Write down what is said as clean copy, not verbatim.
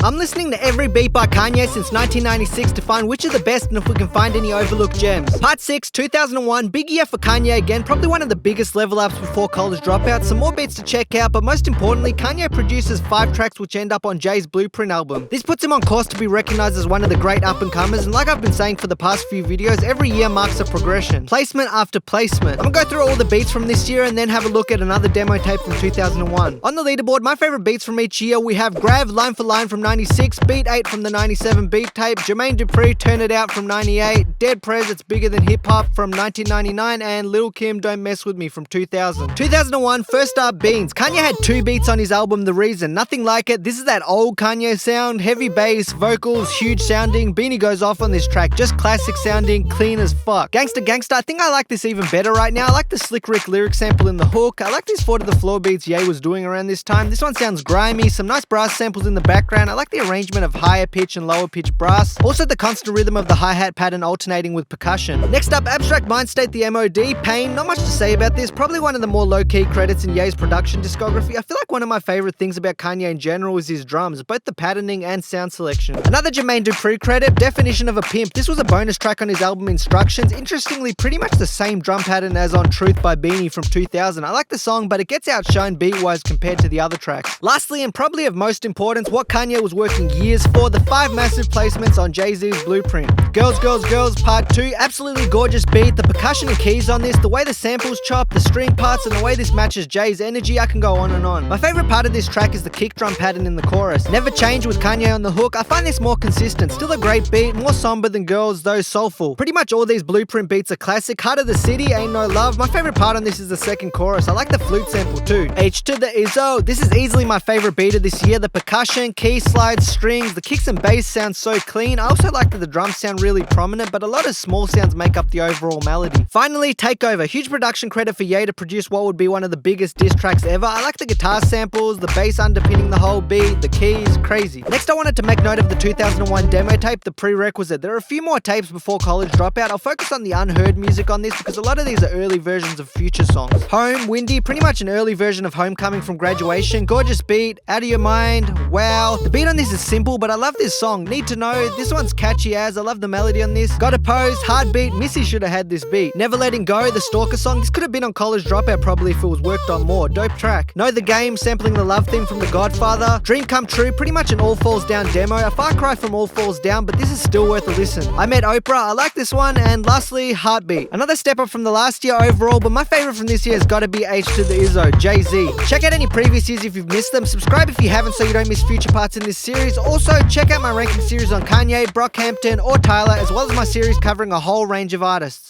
I'm listening to every beat by Kanye since 1996 to find which are the best and if we can find any overlooked gems. Part 6, 2001, big year for Kanye again, probably one of the biggest level ups before College Dropout. Some more beats to check out, but most importantly, Kanye produces 5 tracks which end up on Jay's Blueprint album. This puts him on course to be recognized as one of the great up-and-comers, and like I've been saying for the past few videos, every year marks a progression. Placement after placement. I'm gonna go through all the beats from this year and then have a look at another demo tape from 2001. On the leaderboard, my favorite beats from each year, we have Grav, Line for Line from 96, Beat 8 from the 97 beat tape, Jermaine Dupri, Turn It Out from 98, Dead Prez, It's Bigger Than Hip Hop from 1999, and Lil Kim, Don't Mess With Me from 2000. 2001, First Up Beans. Kanye had 2 beats on his album The Reason, nothing like it. This is that old Kanye sound, heavy bass, vocals, huge sounding. Beanie goes off on this track, just classic sounding, clean as fuck. Gangsta Gangsta, I think I like this even better right now. I like the Slick Rick lyric sample in the hook. I like these 4 to the floor beats Ye was doing around this time. This one sounds grimy, some nice brass samples in the background. I like the arrangement of higher pitch and lower pitch brass. Also the constant rhythm of the hi-hat pattern alternating with percussion. Next up, Abstract Mind State, the MOD, Pain. Not much to say about this. Probably one of the more low-key credits in Ye's production discography. I feel like one of my favorite things about Kanye in general is his drums, both the patterning and sound selection. Another Jermaine Dupri credit, Definition of a Pimp. This was a bonus track on his album Instructions. Interestingly, pretty much the same drum pattern as on Truth by Beanie from 2000. I like the song, but it gets outshone beat-wise compared to the other tracks. Lastly, and probably of most importance, what Kanye was working years for, the 5 massive placements on Jay-Z's Blueprint. Girls, Girls, Girls, Part 2, absolutely gorgeous beat. The percussion and keys on this, the way the samples chop, the string parts, and the way this matches Jay's energy, I can go on and on. My favorite part of this track is the kick drum pattern in the chorus. Never change with Kanye on the hook. I find this more consistent. Still a great beat, more somber than Girls, though soulful. Pretty much all these Blueprint beats are classic. Heart of the City, Ain't No Love. My favorite part on this is the second chorus. I like the flute sample too. H to the Izzo. This is easily my favorite beat of this year. The percussion, key slides, strings, the kicks and bass sound so clean. I also like that the drums sound really prominent, but a lot of small sounds make up the overall melody. Finally, Takeover. Huge production credit for Ye to produce what would be one of the biggest diss tracks ever. I like the guitar samples, the bass underpinning the whole beat, the keys, crazy. Next, I wanted to make note of the 2001 demo tape, the prerequisite. There are a few more tapes before College Dropout. I'll focus on the unheard music on this because a lot of these are early versions of future songs. Home, Windy, pretty much an early version of Homecoming from Graduation. Gorgeous beat, Out of Your Mind, wow. The beat on this is simple, but I love this song. Need to Know, this one's catchy as. I love the melody on this. Gotta Pose, hard beat, Missy should have had this beat. Never Letting Go, the Stalker song. This could have been on College Dropout probably if it was worked on more. Dope track. Know the Game, sampling the love theme from The Godfather. Dream Come True, pretty much an All Falls Down demo. A far cry from All Falls Down, but this is still worth a listen. I Met Oprah, I like this one. And lastly, Heartbeat. Another step up from the last year overall, but my favorite from this year has got to be H to the Izzo, Jay-Z. Check out any previous years if you've missed them. Subscribe if you haven't so you don't miss future parts in this series. Also, check out my ranking series on Kanye, Brockhampton, or Tyler, as well as my series covering a whole range of artists.